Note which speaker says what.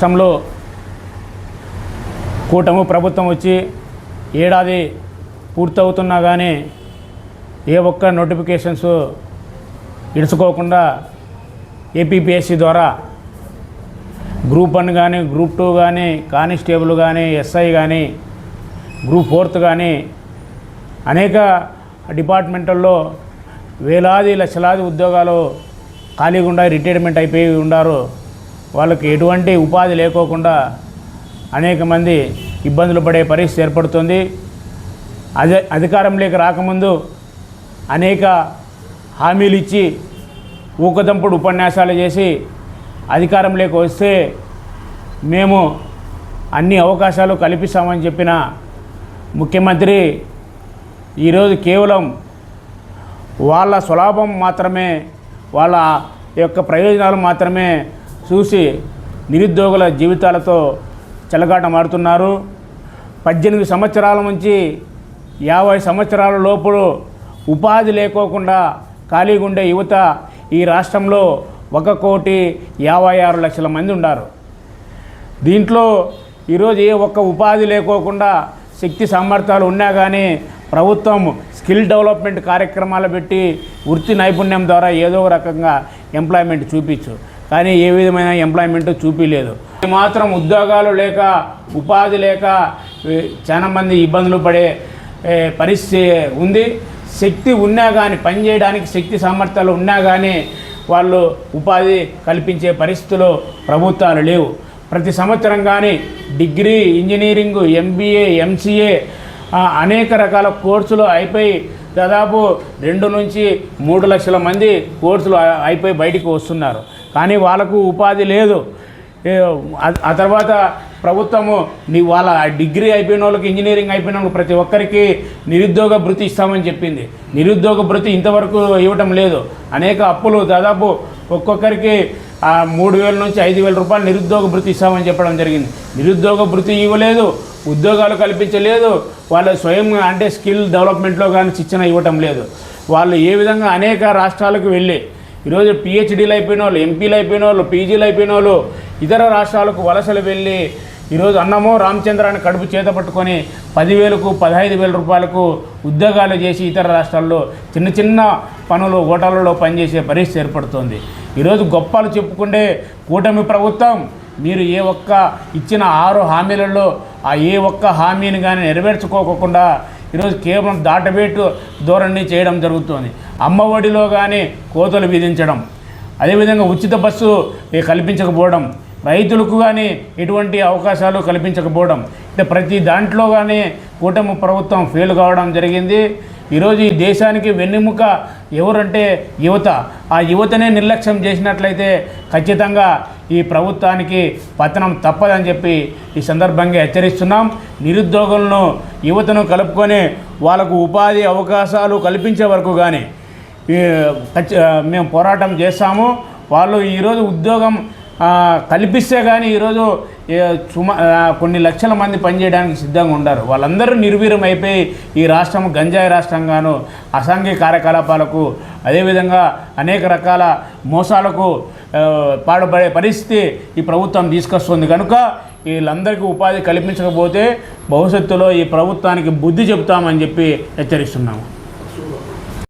Speaker 1: రాష్ట్రంలో కూటమి ప్రభుత్వం వచ్చి ఏడాది పూర్తవుతున్నా కానీ ఏ ఒక్క నోటిఫికేషన్స్ ఇడుచుకోకుండా ఏపీపీఎస్సీ ద్వారా గ్రూప్ 1 కానీ గ్రూప్ 2 కానీ కానిస్టేబుల్ కానీ ఎస్ఐ కానీ గ్రూప్ 4 కానీ అనేక డిపార్ట్మెంట్లలో వేలాది లక్షలాది ఉద్యోగాలు ఖాళీగా ఉండి రిటైర్మెంట్ అయిపోయి ఉన్నారు. వాళ్ళకి ఎటువంటి ఉపాధి లేకోకుండా అనేక మంది ఇబ్బందులు పడే పరిస్థితి ఏర్పడుతుంది. అధికారంలోకి రాకముందు అనేక హామీలు ఇచ్చి ఊకదంపుడు ఉపన్యాసాలు చేసి అధికారంలోకి వస్తే మేము అన్ని అవకాశాలు కల్పిస్తామని చెప్పిన ముఖ్యమంత్రి ఈరోజు కేవలం వాళ్ళ స్వలాభం మాత్రమే, వాళ్ళ యొక్క ప్రయోజనాలు మాత్రమే చూసి నిరుద్యోగుల జీవితాలతో చెలగాటమాడుతున్నారు. 18 సంవత్సరాల నుంచి 50 సంవత్సరాల లోపు ఉపాధి లేకోకుండా ఖాళీగా ఉండే యువత ఈ రాష్ట్రంలో 1,56,00,000 మంది ఉన్నారు. దీంట్లో ఈరోజు ఏ ఒక్క ఉపాధి లేకోకుండా శక్తి సామర్థ్యాలు ఉన్నా కానీ ప్రభుత్వం స్కిల్ డెవలప్మెంట్ కార్యక్రమాలు పెట్టి వృత్తి నైపుణ్యం ద్వారా ఏదో రకంగా ఎంప్లాయ్మెంట్ చూపించు, కానీ ఏ విధమైన ఎంప్లాయ్మెంట్ చూపించలేదు. మాత్రం ఉద్యోగాలు లేక ఉపాధి లేక చాలామంది ఇబ్బందులు పడే పరిస్థితి ఉంది. శక్తి ఉన్నా కానీ పనిచేయడానికి శక్తి సామర్థ్యాలు ఉన్నా కానీ వాళ్ళు ఉపాధి కల్పించే పరిస్థితులు ప్రభుత్వాలు లేవు. ప్రతి సంవత్సరం కానీ డిగ్రీ, ఇంజనీరింగ్, MBA, MCA అనేక రకాల కోర్సులు అయిపోయి దాదాపు 2 నుంచి 3 లక్షల మంది కోర్సులు అయిపోయి బయటికి వస్తున్నారు, కానీ వాళ్ళకు ఉపాధి లేదు. ఆ తర్వాత ప్రభుత్వము వాళ్ళ డిగ్రీ అయిపోయిన వాళ్ళకి, ఇంజనీరింగ్ అయిపోయిన వాళ్ళకి ప్రతి ఒక్కరికి నిరుద్యోగ భృతి ఇస్తామని చెప్పింది. నిరుద్యోగ భృతి ఇంతవరకు ఇవ్వటం లేదు. అనేక అప్పులు దాదాపు ఒక్కొక్కరికి 3,000 నుంచి 5,000 రూపాయలు నిరుద్యోగ భృతి ఇస్తామని చెప్పడం జరిగింది. నిరుద్యోగ భృతి ఇవ్వలేదు, ఉద్యోగాలు కల్పించలేదు, వాళ్ళ స్వయం అంటే స్కిల్ డెవలప్మెంట్లో కానీ శిక్షణ ఇవ్వటం లేదు. వాళ్ళు ఏ విధంగా అనేక రాష్ట్రాలకు వెళ్ళి ఈరోజు PhDలు అయిపోయిన వాళ్ళు, MPలు అయిపోయిన వాళ్ళు, PGలు అయిపోయిన వాళ్ళు ఇతర రాష్ట్రాలకు వలసలు వెళ్ళి ఈరోజు అన్నమో రామచంద్రాన్ని కడుపు చేత పట్టుకొని 10,000కు 15,000 రూపాయలకు ఉద్యోగాలు చేసి ఇతర రాష్ట్రాల్లో చిన్న చిన్న పనులు హోటళ్ళలో పనిచేసే పరిస్థితి ఏర్పడుతుంది. ఈరోజు గొప్పలు చెప్పుకుంటే కూటమి ప్రభుత్వం మీరు ఏ ఒక్క ఇచ్చిన 6 హామీలలో ఏ ఒక్క హామీని కానీ నెరవేర్చుకోకుండా ఈరోజు కేవలం దాటబేటు ధోరణి చేయడం జరుగుతుంది. అమ్మఒడిలో కానీ కోతలు విధించడం, అదేవిధంగా ఉచిత బస్సు కల్పించకపోవడం, రైతులకు కానీ ఎటువంటి అవకాశాలు కల్పించకపోవడం, అంటే ప్రతి దాంట్లో కానీ కూటమి ప్రభుత్వం ఫెయిల్ కావడం జరిగింది. ఈరోజు ఈ దేశానికి వెన్నెముక ఎవరంటే యువత. ఆ యువతనే నిర్లక్ష్యం చేసినట్లయితే ఖచ్చితంగా ఈ ప్రభుత్వానికి పతనం తప్పదని చెప్పి ఈ సందర్భంగా హెచ్చరిస్తున్నాం. నిరుద్యోగులను, యువతను కలుపుకొని వాళ్ళకు ఉపాధి అవకాశాలు కల్పించే వరకు కానీ మేము పోరాటం చేస్తాము. వాళ్ళు ఈరోజు ఉద్యోగం కల్పిస్తే కానీ ఈరోజు కొన్ని లక్షల మంది పనిచేయడానికి సిద్ధంగా ఉన్నారు. వాళ్ళందరూ నిర్వీర్యం అయిపోయి ఈ రాష్ట్రం గంజాయి రాష్ట్రంగాను, అసాంఘిక కార్యకలాపాలకు, అదేవిధంగా అనేక రకాల మోసాలకు పాడుపడే పరిస్థితి ఈ ప్రభుత్వం తీసుకొస్తుంది. కనుక వీళ్ళందరికీ ఉపాధి కల్పించకపోతే భవిష్యత్తులో ఈ ప్రభుత్వానికి బుద్ధి చెబుతామని చెప్పి హెచ్చరిస్తున్నాము.